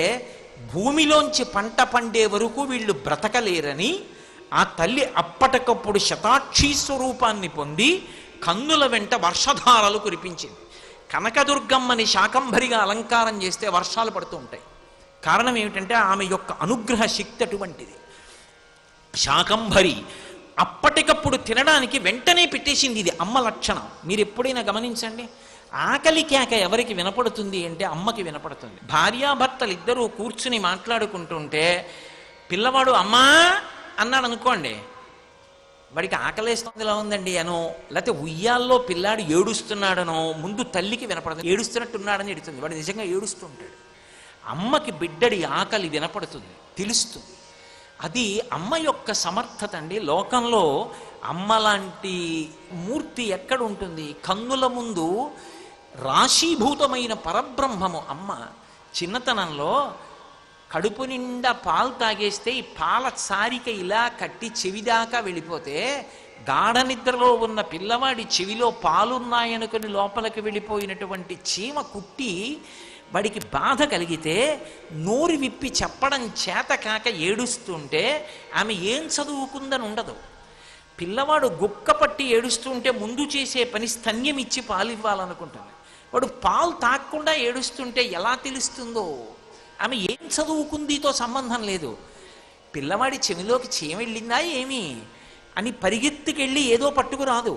భూమిలోంచి పంట పండే వరకు వీళ్ళు బ్రతకలేరని ఆ తల్లి అప్పటికప్పుడు శతాక్షి స్వరూపాన్ని పొంది కన్నుల వెంట వర్షధారలు కురిపించింది. కనకదుర్గమ్మని శాకంభరిగా అలంకారం చేస్తే వర్షాలు పడుతూ ఉంటాయి. కారణం ఏమిటంటే ఆమె యొక్క అనుగ్రహ శక్తి అటువంటిది. శాకంభరి అప్పటికప్పుడు తినడానికి వెంటనే పెట్టేసింది. ఇది అమ్మ లక్షణం. మీరు ఎప్పుడైనా గమనించండి, ఆకలి కేక ఎవరికి వినపడుతుంది అంటే అమ్మకి వినపడుతుంది. భార్యాభర్తలు ఇద్దరూ కూర్చుని మాట్లాడుకుంటుంటే పిల్లవాడు అమ్మా అన్నాడు అనుకోండి, వాడికి ఆకలేస్తుంది ఎలా ఉందండి అనో, లేకపోతే ఉయ్యాల్లో పిల్లాడు ఏడుస్తున్నాడనో ముందు తల్లికి వినపడుతుంది. ఏడుస్తున్నట్టున్నాడని ఎడుతుంది, వాడు నిజంగా ఏడుస్తుంటాడు. అమ్మకి బిడ్డడి ఆకలి వినపడుతుంది, తెలుస్తుంది. అది అమ్మ యొక్క సమర్థత అండి. లోకంలో అమ్మ లాంటి మూర్తి ఎక్కడ ఉంటుంది? కన్నుల ముందు రాశీభూతమైన పరబ్రహ్మము అమ్మ. చిన్నతనంలో కడుపు నిండా పాలు తాగేస్తే ఈ పాల సారిక ఇలా కట్టి చెవిదాకా వెళ్ళిపోతే గాఢ నిద్రలో ఉన్న పిల్లవాడి చెవిలో పాలున్నాయనుకుని లోపలికి వెళ్ళిపోయినటువంటి చీమ కుట్టి వాడికి బాధ కలిగితే నోరు విప్పి చెప్పడం చేత కాక ఏడుస్తుంటే ఆమె ఏం చదువుకుందని ఉండదు. పిల్లవాడు గుక్క పట్టి ఏడుస్తుంటే ముందు చేసే పని స్తన్యం ఇచ్చి పాలు ఇవ్వాలనుకుంటుంది. వాడు పాలు తాగకుండా ఏడుస్తుంటే ఎలా తెలుస్తుందో? ఆమె ఏం చదువుకుందితో సంబంధం లేదు. పిల్లవాడి చెవిలోకి చీమ వెళ్ళిందా ఏమి అని పరిగెత్తుకెళ్ళి ఏదో పట్టుకురాదు.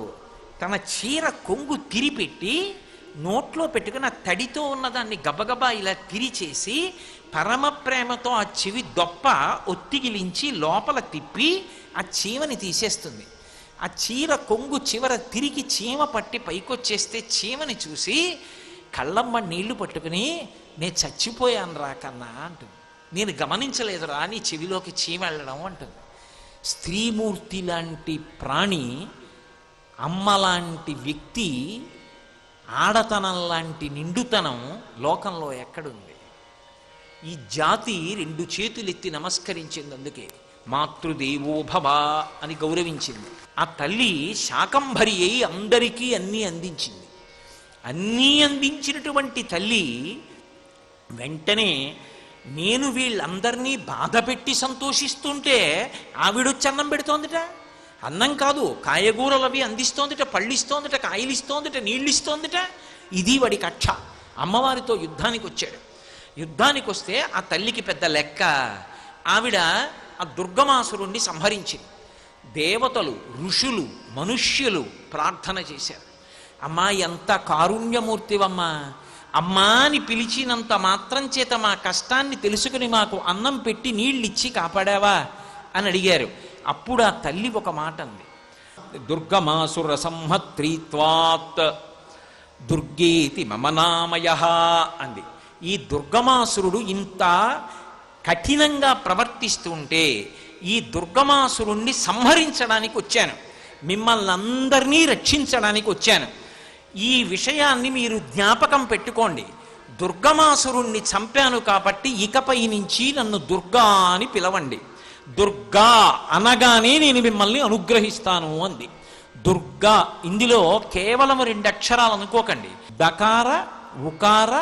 తన చీర కొంగు తిరిపెట్టి నోట్లో పెట్టుకుని ఆ తడితో ఉన్నదాన్ని గబగబా ఇలా తిరిచేసి పరమ ప్రేమతో ఆ చెవి దొప్ప ఒత్తిగిలించి లోపల తిప్పి ఆ చీమని తీసేస్తుంది. ఆ చీర కొంగు చివర తిరిగి చీమ పట్టి పైకొచ్చేస్తే చీమని చూసి కళ్ళమ్మ నీళ్లు పట్టుకుని నేను చచ్చిపోయాను రా కన్నా అంటుంది. నేను గమనించలేదురా నీ చెవిలోకి చీమ వెళ్ళడం అంటుంది. స్త్రీమూర్తి లాంటి ప్రాణి, అమ్మ లాంటి వ్యక్తి, ఆడతనం లాంటి నిండుతనం లోకంలో ఎక్కడుంది? ఈ జాతి రెండు చేతులెత్తి నమస్కరించింది. అందుకే మాతృదేవో భవ అని గౌరవించింది. ఆ తల్లి శాకంభరి అయి అందరికీ అన్నీ అందించింది. అన్నీ అందించినటువంటి తల్లి వెంటనే నేను వీళ్ళందరినీ బాధ పెట్టి సంతోషిస్తుంటే ఆవిడొచ్చి అన్నం పెడుతోందిట. అన్నం కాదు, కాయగూరలు అవి అందిస్తోందిట, పళ్ళిస్తోందిట, కాయలు ఇస్తోందిట, నీళ్ళు ఇస్తోందిట. ఇది వాడి కక్ష. అమ్మవారితో యుద్ధానికి వచ్చాడు. యుద్ధానికి వస్తే ఆ తల్లికి పెద్ద లెక్క. ఆవిడ ఆ దుర్గమాసురుణ్ణి సంహరించింది. దేవతలు, ఋషులు, మనుష్యులు ప్రార్థన చేశారు. అమ్మా ఎంత కారుణ్యమూర్తివమ్మా, అమ్మా అని పిలిచినంత మాత్రం చేత మా కష్టాన్ని తెలుసుకుని మాకు అన్నం పెట్టి నీళ్ళిచ్చి కాపాడావా అని అడిగారు. అప్పుడు ఆ తల్లి ఒక మాట అంది, దుర్గమాసుర సంహత్రీత్వాత్ దుర్గేతి మమనామయ అంది. ఈ దుర్గమాసురుడు ఇంత కఠినంగా ప్రవర్తిస్తుంటే ఈ దుర్గమాసురుణ్ణి సంహరించడానికి వచ్చాను, మిమ్మల్ని అందరినీ రక్షించడానికి వచ్చాను. ఈ విషయాన్ని మీరు జ్ఞాపకం పెట్టుకోండి. దుర్గమాసురుణ్ణి చంపాను కాబట్టి ఇకపై నుంచి నన్ను దుర్గా అని పిలవండి. దుర్గా అనగానే నేను మిమ్మల్ని అనుగ్రహిస్తాను అంది. దుర్గా ఇందులో కేవలం 2 అక్షరాలు అనుకోకండి. దకార, ఉకార,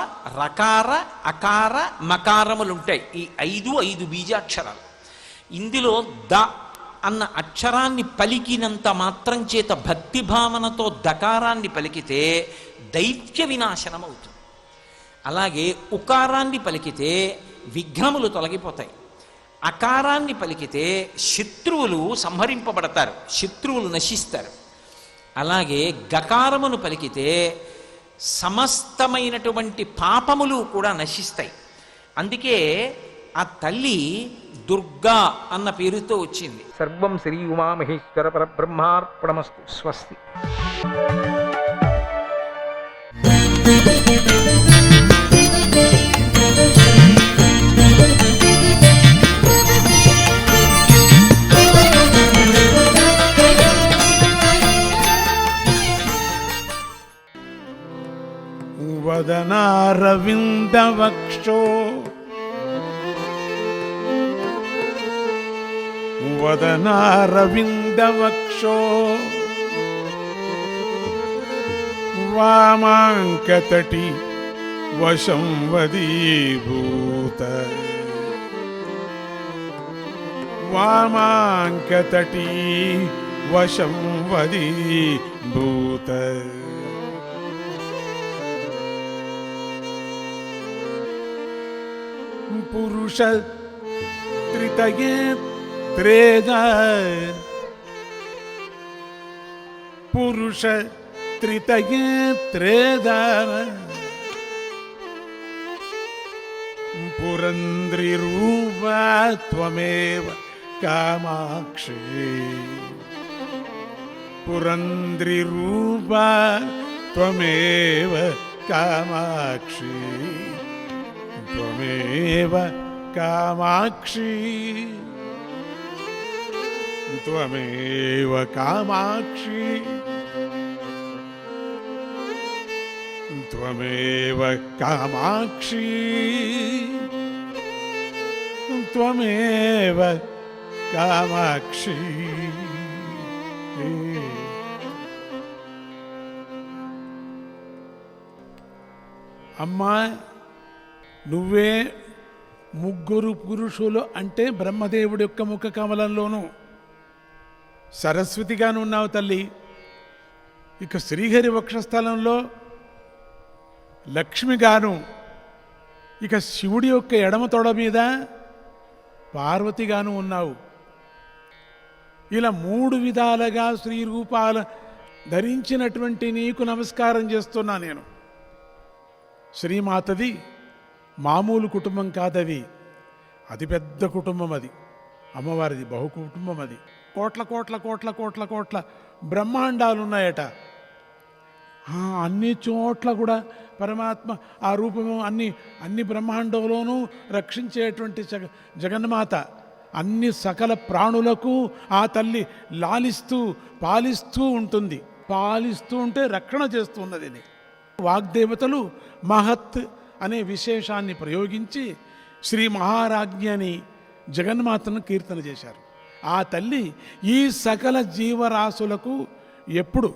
రకార, అకార, మకారములు ఉంటాయి. ఈ 5 బీజాక్షరాలు. ఇందులో ద అన్న అక్షరాన్ని పలికినంత మాత్రం చేత భక్తి భావనతో దకారాన్ని పలికితే దైత్య వినాశనం అవుతుంది. అలాగే ఉకారాన్ని పలికితే విఘ్నములు తొలగిపోతాయి. అకారాన్ని పలికితే శత్రువులు సంహరింపబడతారు, శత్రువులు నశిస్తారు. అలాగే గకారమును పలికితే సమస్తమైనటువంటి పాపములు కూడా నశిస్తాయి. అందుకే ఆ తల్లి దుర్గా అన్న పేరుతో వచ్చింది. సర్వం శ్రీ ఉమామహేశ్వర పరబ్రహ్మార్పణమస్తు. స్వస్తి. వదనారవిందవక్షో వదనారవిందవక్షో వామాంకతటి వశం వదీభూత వామాంకతటీ వశం వది భూత పురుష త్రితయే త్రేద పురుష త్రితయే త్రేద పురంద్రి రూప త్వమేవ కామాక్షి పురంద్రి రూప త్వమేవ కామాక్షి త్వమేవ కామాక్షి త్వమేవ కామాక్షి త్వమేవ కామాక్షి త్వమేవ కామాక్షి. అమ్మా, నువ్వే ముగ్గురు పురుషులు అంటే బ్రహ్మదేవుడి యొక్క ముఖ కమలంలోనూ సరస్వతిగాను ఉన్నావు తల్లి. ఇక శ్రీహరి వక్షస్థలంలో లక్ష్మిగాను, ఇక శివుడి యొక్క ఎడమ తొడ మీద పార్వతిగాను ఉన్నావు. ఇలా 3 విధాలుగా శ్రీ రూపాలు ధరించినటువంటి నీకు నమస్కారం చేస్తున్నా నేను. శ్రీమాతది మామూలు కుటుంబం కాదది, అతిపెద్ద కుటుంబం అది. అమ్మవారిది బహు కుటుంబం అది. కోట్ల కోట్ల కోట్ల కోట్ల కోట్ల బ్రహ్మాండాలు ఉన్నాయట. అన్ని చోట్ల కూడా పరమాత్మ ఆ రూపము అన్ని బ్రహ్మాండంలోనూ రక్షించేటువంటి జగన్మాత. అన్ని సకల ప్రాణులకు ఆ తల్లి లాలిస్తూ పాలిస్తూ ఉంటుంది. పాలిస్తూ ఉంటే రక్షణ చేస్తూ ఉన్నది. వాగ్దేవతలు మహత్ అనే విశేషాన్ని ప్రయోగించి శ్రీ మహారాజ్ఞి అని జగన్మాతను కీర్తన చేశారు. ఆ తల్లి ఈ సకల జీవరాశులకు ఎప్పుడు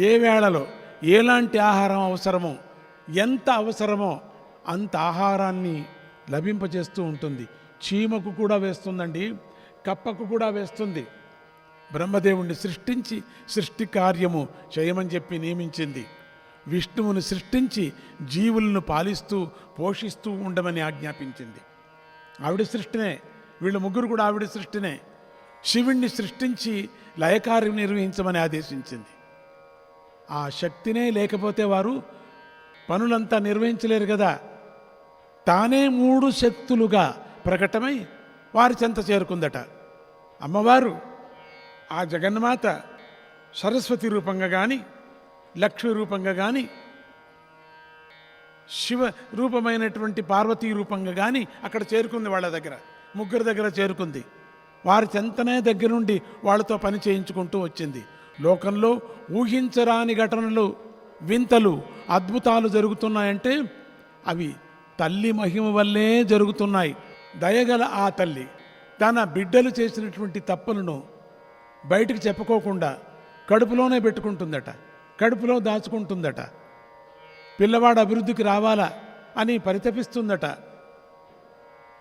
ఏ వేళలో ఎలాంటి ఆహారం అవసరమో, ఎంత అవసరమో అంత ఆహారాన్ని లభింపజేస్తూ ఉంటుంది. చీమకు కూడా వేస్తుందండి, కప్పకు కూడా వేస్తుంది. బ్రహ్మదేవుణ్ణి సృష్టించి సృష్టి కార్యము చేయమని చెప్పి నియమించింది. విష్ణువుని సృష్టించి జీవులను పాలిస్తూ పోషిస్తూ ఉండమని ఆజ్ఞాపించింది. ఆవిడ సృష్టినే, వీళ్ళు ముగ్గురు కూడా ఆవిడ సృష్టినే. శివుణ్ణి సృష్టించి లయకార్యం నిర్వహించమని ఆదేశించింది. ఆ శక్తినే లేకపోతే వారు పనులంతా నిర్వహించలేరు కదా. తానే 3 శక్తులుగా ప్రకటమై వారి చెంత చేరుకుందట. అమ్మవారు ఆ జగన్మాత సరస్వతి రూపంగా కానీ, లక్ష్మి రూపంగా కానీ, శివ రూపమైనటువంటి పార్వతీ రూపంగా కానీ అక్కడ చేరుకుంది. వాళ్ళ దగ్గర ముగ్గురు దగ్గర చేరుకుంది. వారి చెంతనే దగ్గరుండి వాళ్ళతో పని చేయించుకుంటూ వచ్చింది. లోకంలో ఊహించరాని ఘటనలు, వింతలు, అద్భుతాలు జరుగుతున్నాయంటే అవి తల్లి మహిమ వల్లే జరుగుతున్నాయి. దయగల ఆ తల్లి తన బిడ్డలు చేసినటువంటి తప్పులను బయటికి చెప్పుకోకుండా కడుపులోనే పెట్టుకుంటుందట, కడుపులో దాచుకుంటుందట. పిల్లవాడు అభివృద్ధికి రావాలా అని పరితపిస్తుందట.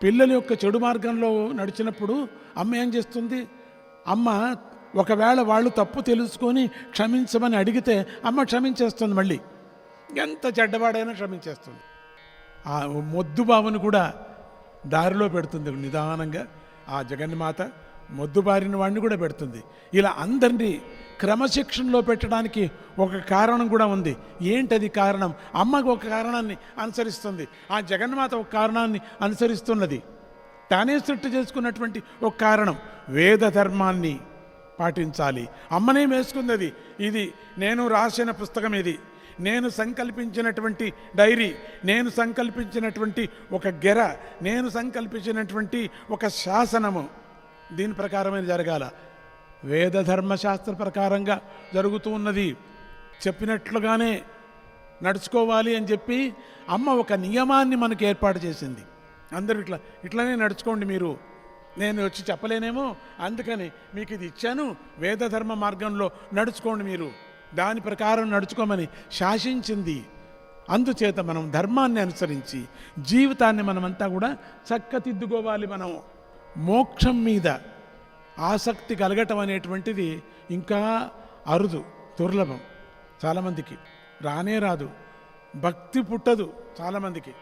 పిల్లల యొక్క చెడు మార్గంలో నడిచినప్పుడు అమ్మ ఏం చేస్తుంది? అమ్మ ఒకవేళ వాళ్ళు తప్పు తెలుసుకొని క్షమించమని అడిగితే అమ్మ క్షమించేస్తుంది. మళ్ళీ ఎంత చెడ్డవాడైనా క్షమించేస్తుంది. ఆ మొద్దుబావును కూడా దారిలో పెడుతుంది నిదానంగా. ఆ జగన్మాత మొద్దుబారిన వాడిని కూడా పెడుతుంది. ఇలా అందరినీ క్రమశిక్షణలో పెట్టడానికి ఒక కారణం కూడా ఉంది. ఏంటది కారణం? అమ్మకు ఒక కారణాన్ని అనుసరిస్తుంది, ఆ జగన్మాత ఒక కారణాన్ని అనుసరిస్తున్నది. తానే సృష్టి చేసుకున్నటువంటి ఒక కారణం వేద ధర్మాన్ని పాటించాలి. అమ్మనే వేసుకున్నది. ఇది నేను రాసిన పుస్తకం, ఇది నేను సంకల్పించినటువంటి డైరీ, నేను సంకల్పించినటువంటి ఒక గెర, నేను సంకల్పించినటువంటి ఒక శాసనము. దీని ప్రకారమే జరగాల. వేద ధర్మశాస్త్ర ప్రకారంగా జరుగుతూ ఉన్నది. చెప్పినట్లుగానే నడుచుకోవాలి అని చెప్పి అమ్మ ఒక నియమాన్ని మనకు ఏర్పాటు చేసింది. అందరూ ఇట్లానే నడుచుకోండి మీరు, నేను వచ్చి చెప్పలేనేమో, అందుకని మీకు ఇది ఇచ్చాను, వేద ధర్మ మార్గంలో నడుచుకోండి మీరు, దాని ప్రకారం నడుచుకోమని శాసించింది. అందుచేత మనం ధర్మాన్ని అనుసరించి జీవితాన్ని మనమంతా కూడా చక్కదిద్దుకోవాలి. మనం మోక్షం మీద ఆసక్తి కలగటం అనేటువంటిది ఇంకా అరుదు, దుర్లభం. చాలామందికి రానే రాదు, భక్తి పుట్టదు చాలామందికి.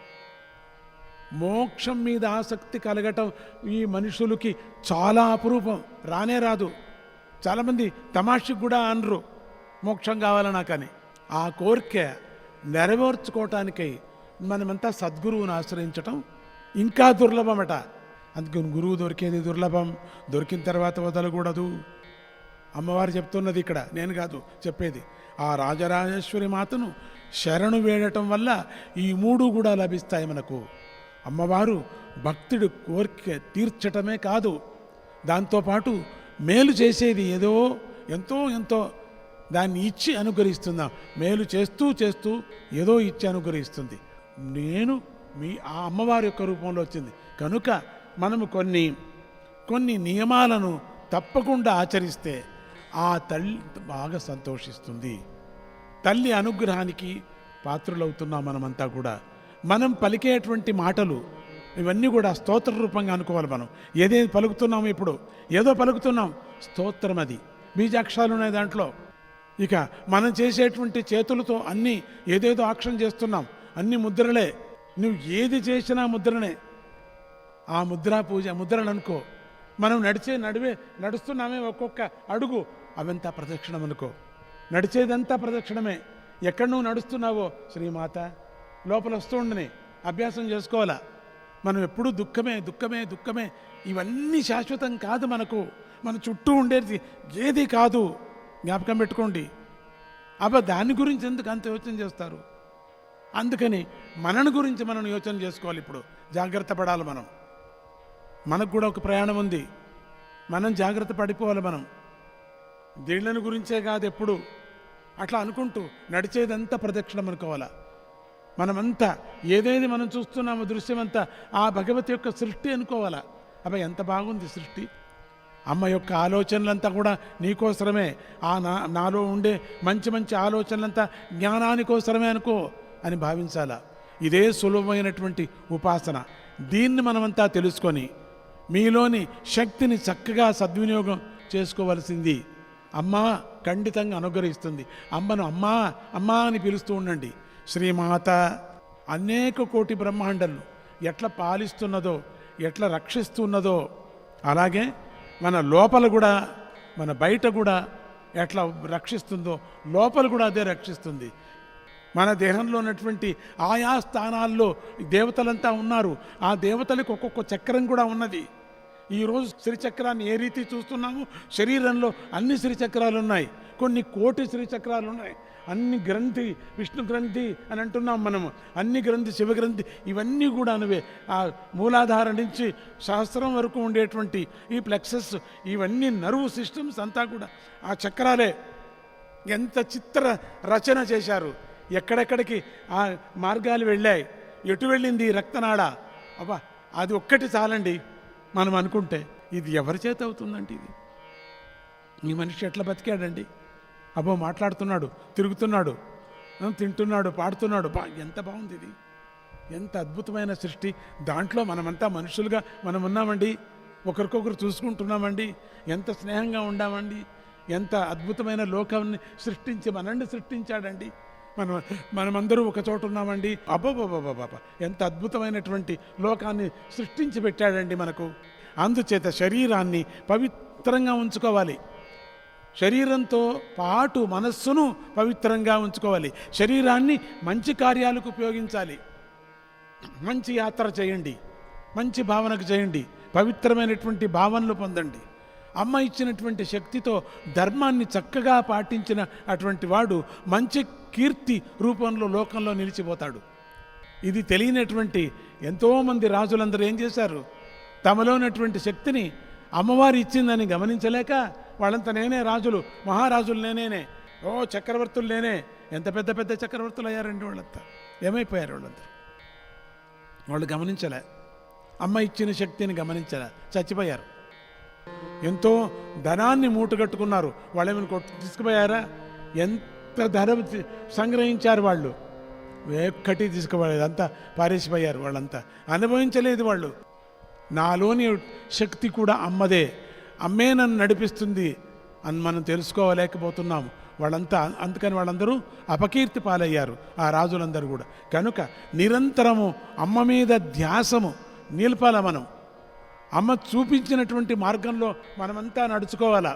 మోక్షం మీద ఆసక్తి కలగటం ఈ మనుషులకి చాలా అపురూపం, రానే రాదు. చాలామంది తమాషకు కూడా అనరు మోక్షం కావాలన్నా, కానీ ఆ కోరిక నెరవేర్చుకోవటానికై మనమంతా సద్గురువుని ఆశ్రయించటం ఇంకా దుర్లభమట. అందుకని గురువు దొరికేది దుర్లభం, దొరికిన తర్వాత వదలకూడదు. అమ్మవారు చెప్తున్నది ఇక్కడ, నేను కాదు చెప్పేది. ఆ రాజరాజేశ్వరి మాతను శరణు వేడటం వల్ల ఈ మూడు కూడా లభిస్తాయి మనకు. అమ్మవారు భక్తుడి కోరిక తీర్చటమే కాదు, దాంతోపాటు మేలు చేసేది ఏదో ఎంతో ఎంతో దాన్ని ఇచ్చి అనుగ్రహిస్తుందాం. మేలు చేస్తూ చేస్తూ ఏదో ఇచ్చి అనుగ్రహిస్తుంది. నేను మీ ఆ అమ్మవారి యొక్క రూపంలో వచ్చింది కనుక మనము కొన్ని నియమాలను తప్పకుండా ఆచరిస్తే ఆ తల్లి బాగా సంతోషిస్తుంది. తల్లి అనుగ్రహానికి పాత్రులవుతున్నాం మనమంతా కూడా. మనం పలికేటువంటి మాటలు ఇవన్నీ కూడా స్తోత్ర రూపంగా అనుకోవాలి. మనం ఏదేది పలుకుతున్నాము, ఇప్పుడు ఏదో పలుకుతున్నాం, స్తోత్రం అది. బీజాక్షరాలు ఉన్నాయి దాంట్లో. ఇక మనం చేసేటువంటి చేతులతో అన్నీ ఏదేదో ఆక్షన్ చేస్తున్నాం, అన్ని ముద్రలే. నువ్వు ఏది చేసినా ముద్రనే. ఆ ముద్రా పూజ ముద్రలు అనుకో. మనం నడుస్తున్నామే ఒక్కొక్క అడుగు, అవంతా ప్రదక్షిణం అనుకో. నడిచేదంతా ప్రదక్షిణమే. ఎక్కడ నువ్వు నడుస్తున్నావో శ్రీమాత లోపల వస్తూ ఉండని అభ్యాసం చేసుకోవాలా. మనం ఎప్పుడూ దుఃఖమే దుఃఖమే దుఃఖమే, ఇవన్నీ శాశ్వతం కాదు. మనకు మన చుట్టూ ఉండేది ఏది కాదు, జ్ఞాపకం పెట్టుకోండి. దాని గురించి ఎందుకు అంత యోచన చేస్తారు? అందుకని మనని గురించి మనం యోచన చేసుకోవాలి. ఇప్పుడు జాగ్రత్త పడాలి. మనకు కూడా ఒక ప్రయాణం ఉంది, మనం జాగ్రత్త పడిపోవాలి. మనం దీళ్ళని గురించే కాదు, ఎప్పుడు అట్లా అనుకుంటూ నడిచేదంతా ప్రదక్షిణం అనుకోవాలా. మనమంతా ఏదేది మనం చూస్తున్నామో దృశ్యమంతా ఆ భగవతి యొక్క సృష్టి అనుకోవాలా. ఎంత బాగుంది సృష్టి. అమ్మ యొక్క ఆలోచనలంతా కూడా నీకోసరమే. నాలో ఉండే మంచి మంచి ఆలోచనలంతా జ్ఞానానికోసరమే అనుకో అని భావించాలా. ఇదే సులభమైనటువంటి ఉపాసన. దీన్ని మనమంతా తెలుసుకొని మీలోని శక్తిని చక్కగా సద్వినియోగం చేసుకోవలసింది. అమ్మ ఖండితంగా అనుగ్రహిస్తుంది. అమ్మను అమ్మా అమ్మా అని పిలుస్తూ ఉండండి. శ్రీమాత అనేక కోటి బ్రహ్మాండాలను ఎట్లా పాలిస్తున్నదో, ఎట్లా రక్షిస్తున్నదో, అలాగే మన లోపల కూడా మన బయట కూడా ఎట్లా రక్షిస్తుందో లోపల కూడా అదే రక్షిస్తుంది. మన దేహంలో ఉన్నటువంటి ఆయా స్థానాల్లో దేవతలంతా ఉన్నారు. ఆ దేవతలకు ఒక్కొక్క చక్రం కూడా ఉన్నది. ఈరోజు శ్రీచక్రాన్ని ఏ రీతి చూస్తున్నాము, శరీరంలో అన్ని శ్రీచక్రాలు ఉన్నాయి, కొన్ని కోటి శ్రీచక్రాలు ఉన్నాయి. అన్ని గ్రంథి, విష్ణు గ్రంథి అని అంటున్నాం మనము, అన్ని గ్రంథి, శివగ్రంథి, ఇవన్నీ కూడా అనువే. ఆ మూలాధార నుంచి సహస్రం వరకు ఉండేటువంటి ఈ ప్లెక్సస్, ఇవన్నీ నర్వ్ సిస్టమ్స్ అంతా కూడా ఆ చక్రాలే. ఎంత చిత్ర రచన చేశారు, ఎక్కడెక్కడికి ఆ మార్గాలు వెళ్ళాయి, ఎటు వెళ్ళింది రక్తనాడ. అది ఒక్కటి చాలండి మనం అనుకుంటే. ఇది ఎవరి చేత అవుతుందండి? ఇది ఈ మనిషి ఎట్లా బతికాడండి? మాట్లాడుతున్నాడు, తిరుగుతున్నాడు, తింటున్నాడు, పాడుతున్నాడు. ఎంత బాగుంది ఇది, ఎంత అద్భుతమైన సృష్టి. దాంట్లో మనమంతా మనుషులుగా మనం ఉన్నామండి, ఒకరికొకరు చూసుకుంటున్నామండి, ఎంత స్నేహంగా ఉండామండి, ఎంత అద్భుతమైన లోకాన్ని సృష్టించి మనల్ని సృష్టించాడండి. మనమందరూ ఒక చోట ఉన్నామండి. అబ్బబ్బబ్బబ్బబ్బ ఎంత అద్భుతమైనటువంటి లోకాన్ని సృష్టించి పెట్టాడండి మనకు. అందుచేత శరీరాన్ని పవిత్రంగా ఉంచుకోవాలి. శరీరంతో పాటు మనస్సును పవిత్రంగా ఉంచుకోవాలి. శరీరాన్ని మంచి కార్యాలకు ఉపయోగించాలి. మంచి యాత్ర చేయండి, మంచి భావనకు చేయండి, పవిత్రమైనటువంటి భావనలు పొందండి. అమ్మ ఇచ్చినటువంటి శక్తితో ధర్మాన్ని చక్కగా పాటించిన అటువంటి వాడు మంచి కీర్తి రూపంలో లోకంలో నిలిచిపోతాడు. ఇది తెలియనటువంటి ఎంతోమంది రాజులందరూ ఏం చేశారు? తమలో ఉన్నటువంటి శక్తిని అమ్మవారు ఇచ్చిందని గమనించలేక వాళ్ళంతా నేనే రాజులు, మహారాజులు నేనే, చక్రవర్తులు నేనే. ఎంత పెద్ద పెద్ద చక్రవర్తులు అయ్యారండి వాళ్ళంతా. ఏమైపోయారు వాళ్ళంతా? వాళ్ళు గమనించలే, అమ్మ ఇచ్చిన శక్తిని గమనించలే, చచ్చిపోయారు. ఎంతో ధనాన్ని మూటగట్టుకున్నారు. వాళ్ళు ఏమైనా తీసుకుపోయారా? ఎంత ధనం సంగ్రహించారు వాళ్ళు, ఒక్కటి తీసుకుపోలేదు, అంతా పారేసిపోయారు. వాళ్ళంతా అనుభవించలేదు వాళ్ళు. నాలోని శక్తి కూడా అమ్మదే. అమ్మే నన్ను నడిపిస్తుంది అని మనం తెలుసుకోలేకపోతున్నాము. అందుకని వాళ్ళందరూ అపకీర్తి పాలయ్యారు, ఆ రాజులందరూ కూడా. కనుక నిరంతరము అమ్మ మీద ధ్యాసము నిలపాల. మనం అమ్మ చూపించినటువంటి మార్గంలో మనమంతా నడుచుకోవాలా.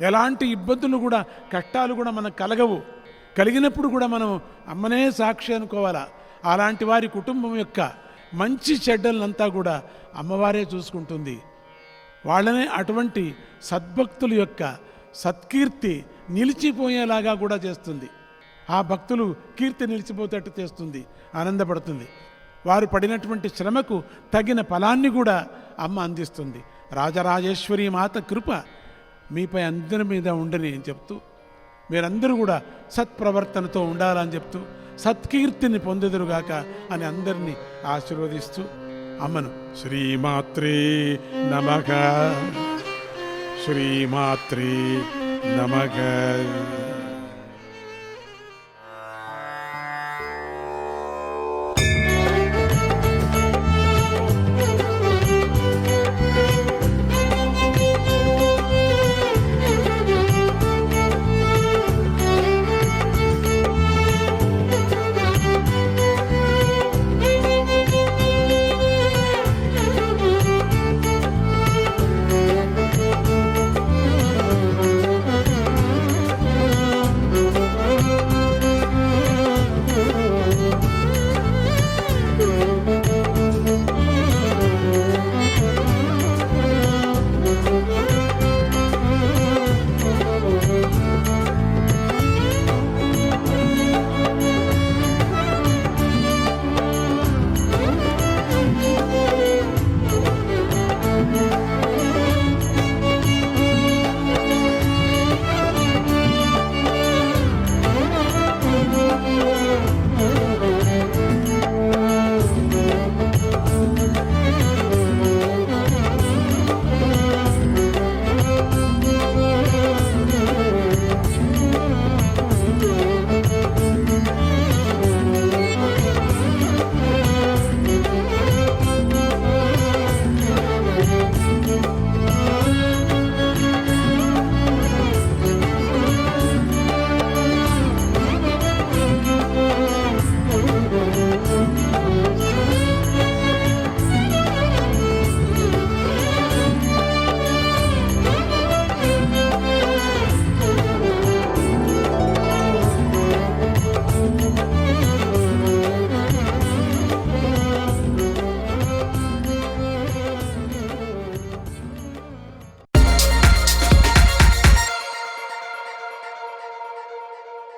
ఎలాంటి ఇబ్బందులు కూడా, కష్టాలు కూడా మనకు కలగవు. కలిగినప్పుడు కూడా మనం అమ్మనే సాక్షి అనుకోవాలా. అలాంటి వారి కుటుంబం యొక్క మంచి చెడ్డలంతా కూడా అమ్మవారే చూసుకుంటుంది. వాళ్ళనే అటువంటి సద్భక్తుల యొక్క సత్కీర్తి నిలిచిపోయేలాగా కూడా చేస్తుంది. ఆ భక్తులు కీర్తి నిలిచిపోయేటట్టు చేస్తుంది, ఆనందపడుతుంది. వారు పడినటువంటి శ్రమకు తగిన ఫలాన్ని కూడా అమ్మ అందిస్తుంది. రాజరాజేశ్వరి మాత కృప మీపై అందరి మీద ఉండని అని చెప్తూ, మీరందరూ కూడా సత్ప్రవర్తనతో ఉండాలని చెప్తూ, సత్కీర్తిని పొందెదురుగాక అని అందరినీ ఆశీర్వదిస్తూ అమ్మను శ్రీమాత్రే నమః, శ్రీమాత్రే నమః.